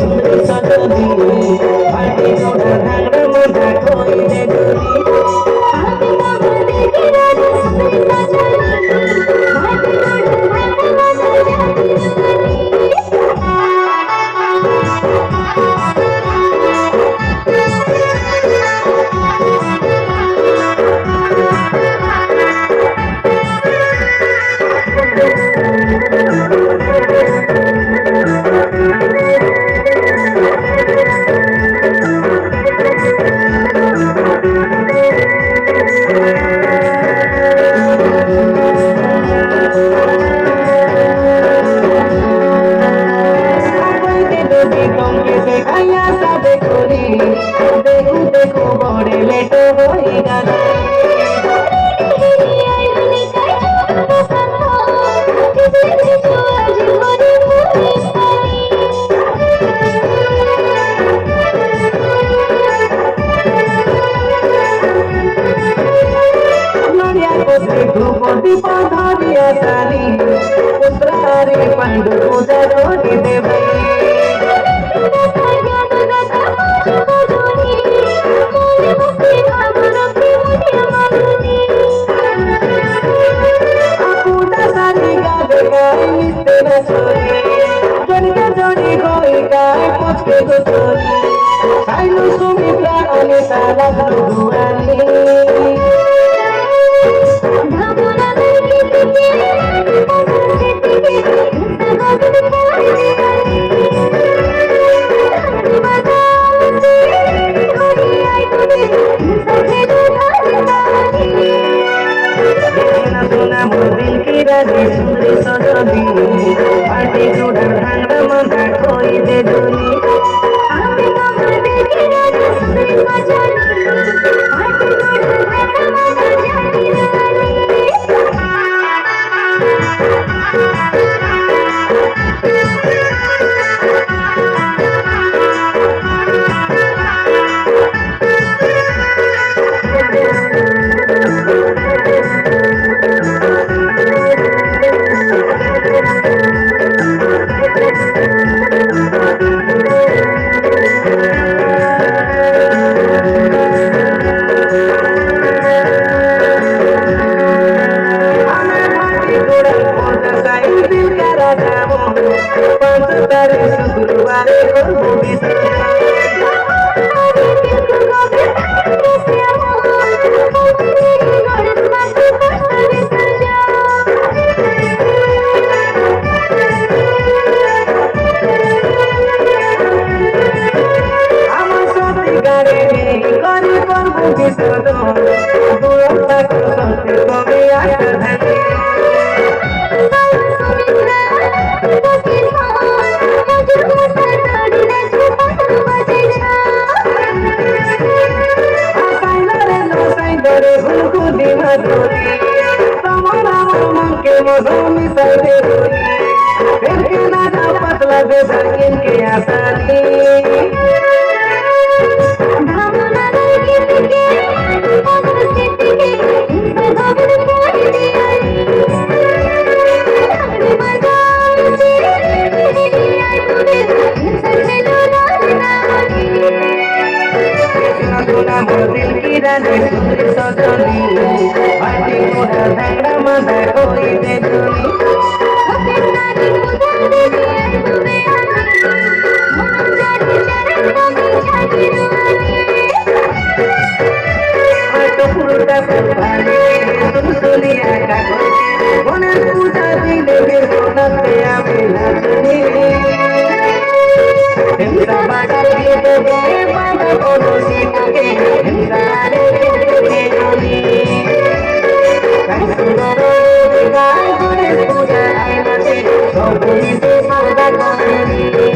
सुंदरी सजनी पार्टी जोड़ा धांगड़ा मजा कोई दे दूरी देखो देखो बड़े लेट होई गले ध्रुपदी पाधारिया सारी पुत्रारे पंडु पूजा जोड़ी देवे जोड़ी कोई गाय पूछ के गोचोरी आइलो सुमित्रा अने साला दुआनी दिल की राजी सुंदरी सजनी पार्टी जोड़ा धांगड़ा मजा कोई दे दूरी शुक्रवारे को पतला दे सकिन के आसानी दिल की रानी सुंदरी सजनी पार्टी जोड़ा धांगड़ा मजा कोई दे दूरी सुनिया का पूजा दिले के सोनते आवे नाचनी हिंसा बाटा के दे बाबा बोलो सीखे हिंसा रे के जोनी कैसुरो गाय गुरे पूजा आई नते सोनी से सदा कोनी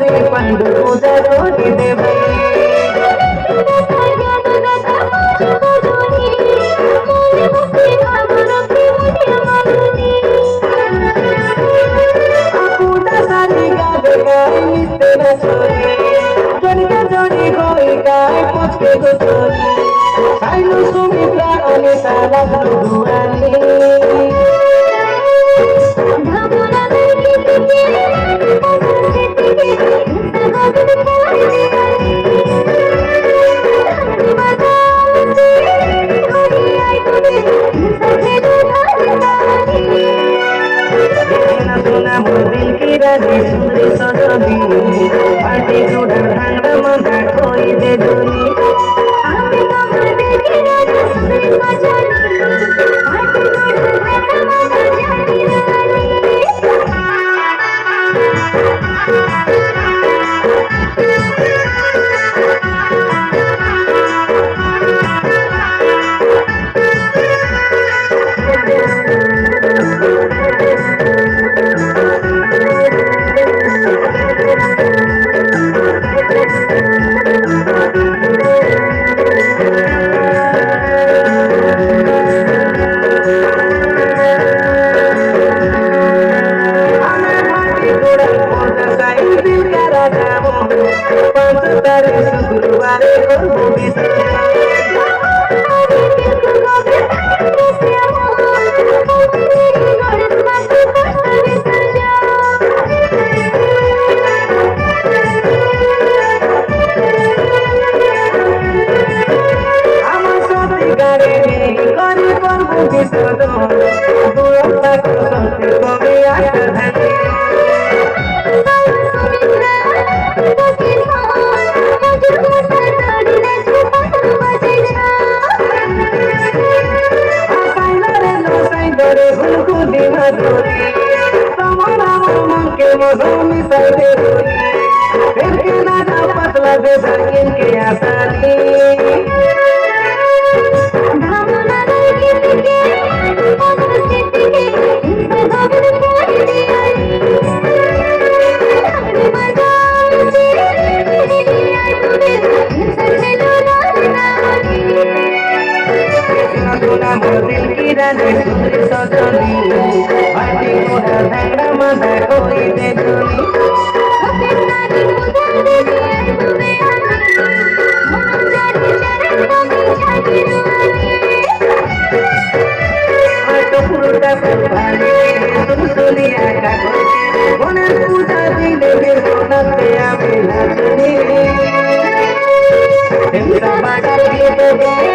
করে পাণ্ডু পূজা করিতে ভাই আপুটা সারি গাবে গায়ে মিশতে না ছড়ি জনিকা জনি হই গায়ে পচকে গোছরি সাইনু সুমিত্রা অনিতা লাগলো দুয়ারি सोना दिल की रानी सुंदरी सजनी पार्टी जुड़ा भांगड़ा मंदा कोई दे दुनी शुक्रवारे আমার সত্যি গাড়ি করে করবো বিসর্জন দূর থাকো সত্যি কবে আসা থাকে मौसमी साइडे फिर के ना जा पतला दे धरकिन के आसानी धामना दे के पतला से के इंसे धबड़ कोई दिया हमने मजा से आई तुझे इंसे से डोला सोना दिल की रानी सुंदरी सजनी पार्टी मोड़ा धंगड़ा मजा कोई दे दुनी टुकड़ा फुलवानी सुनसुलिया का कोने पूजा दिले फिर सोना पे आवे नाचनी बाटा दिए तो